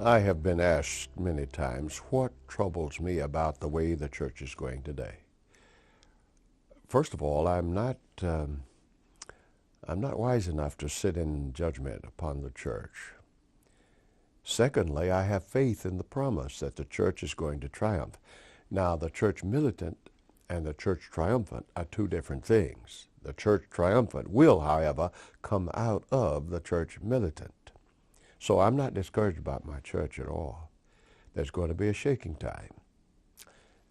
I have been asked many times what troubles me about the way the church is going today. First of all, I'm not wise enough to sit in judgment upon the church. Secondly, I have faith in the promise that the church is going to triumph. Now, the church militant and the church triumphant are two different things. The church triumphant will, however, come out of the church militant. So I'm not discouraged about my church at all. There's going to be a shaking time.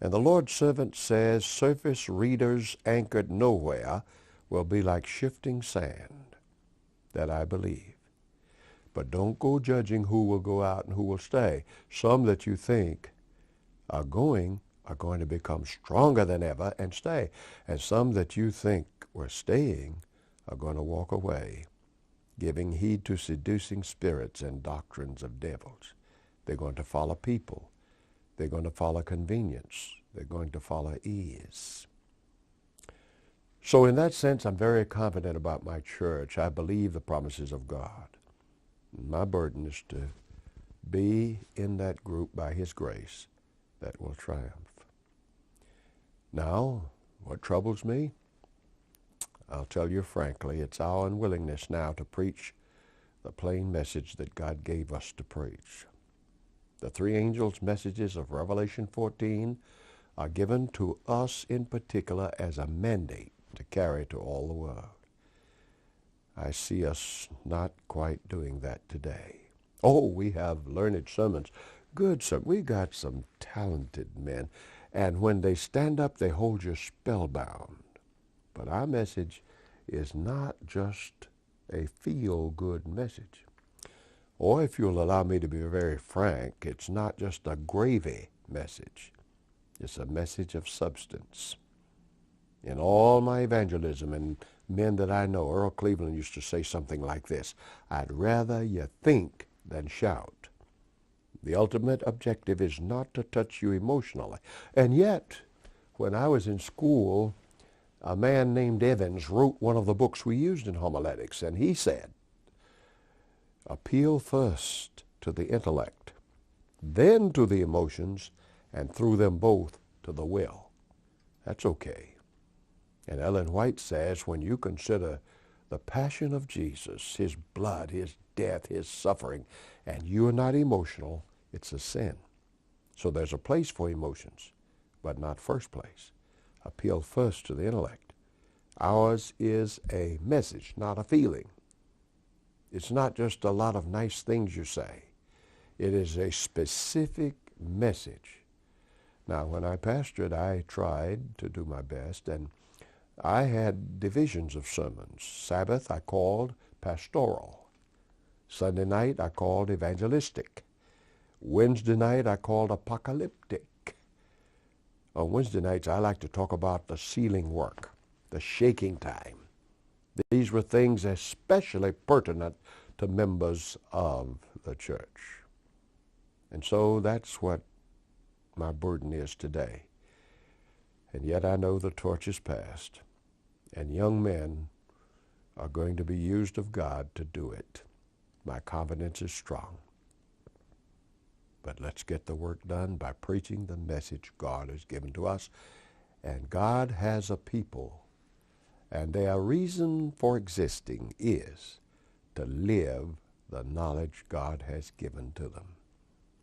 And the Lord's servant says surface readers anchored nowhere will be like shifting sand. That I believe. But don't go judging who will go out and who will stay. Some that you think are going to become stronger than ever and stay. And some that you think were staying are going to walk away, giving heed to seducing spirits and doctrines of devils. They're going to follow people. They're going to follow convenience. They're going to follow ease. So in that sense, I'm very confident about my church. I believe the promises of God. My burden is to be in that group by His grace that will triumph. Now, what troubles me? I'll tell you frankly, it's our unwillingness now to preach the plain message that God gave us to preach. The three angels' messages of Revelation 14 are given to us in particular as a mandate to carry to all the world. I see us not quite doing that today. Oh, we have learned sermons. Good, sir. We got some talented men. And when they stand up, they hold you spellbound. But our message is not just a feel-good message. Or if you'll allow me to be very frank, it's not just a gravy message. It's a message of substance. In all my evangelism and men that I know, Earl Cleveland used to say something like this: I'd rather you think than shout. The ultimate objective is not to touch you emotionally. And yet, when I was in school, a man named Evans wrote one of the books we used in homiletics, and he said, appeal first to the intellect, then to the emotions, and through them both to the will. That's okay. And Ellen White says, when you consider the passion of Jesus, His blood, His death, His suffering, and you are not emotional, it's a sin. So there's a place for emotions, but not first place. Appeal first to the intellect. Ours is a message, not a feeling. It's not just a lot of nice things you say. It is a specific message. Now, when I pastored, I tried to do my best, and I had divisions of sermons. Sabbath I called pastoral. Sunday night I called evangelistic. Wednesday night I called apocalyptic. On Wednesday nights I like to talk about the sealing work, the shaking time. These were things especially pertinent to members of the church. And so that's what my burden is today. And yet I know the torch is passed, and young men are going to be used of God to do it. My confidence is strong. But let's get the work done by preaching the message God has given to us. And God has a people, and their reason for existing is to live the knowledge God has given to them.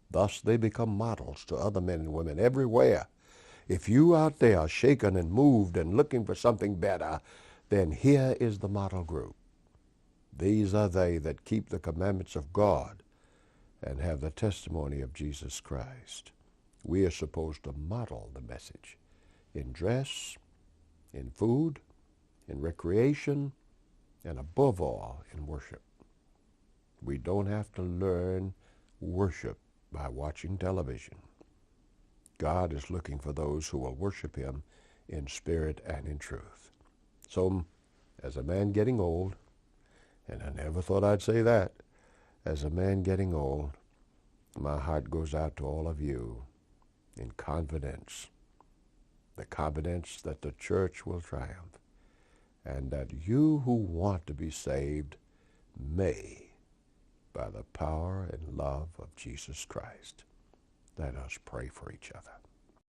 Thus they become models to other men and women everywhere. If you out there are shaken and moved and looking for something better, then here is the model group. These are they that keep the commandments of God and have the testimony of Jesus Christ. We are supposed to model the message in dress, in food, in recreation, and above all, in worship. We don't have to learn worship by watching television. God is looking for those who will worship Him in spirit and in truth. So, as a man getting old, and I never thought I'd say that, as a man getting old, my heart goes out to all of you in confidence, the confidence that the church will triumph, and that you who want to be saved may, by the power and love of Jesus Christ. Let us pray for each other.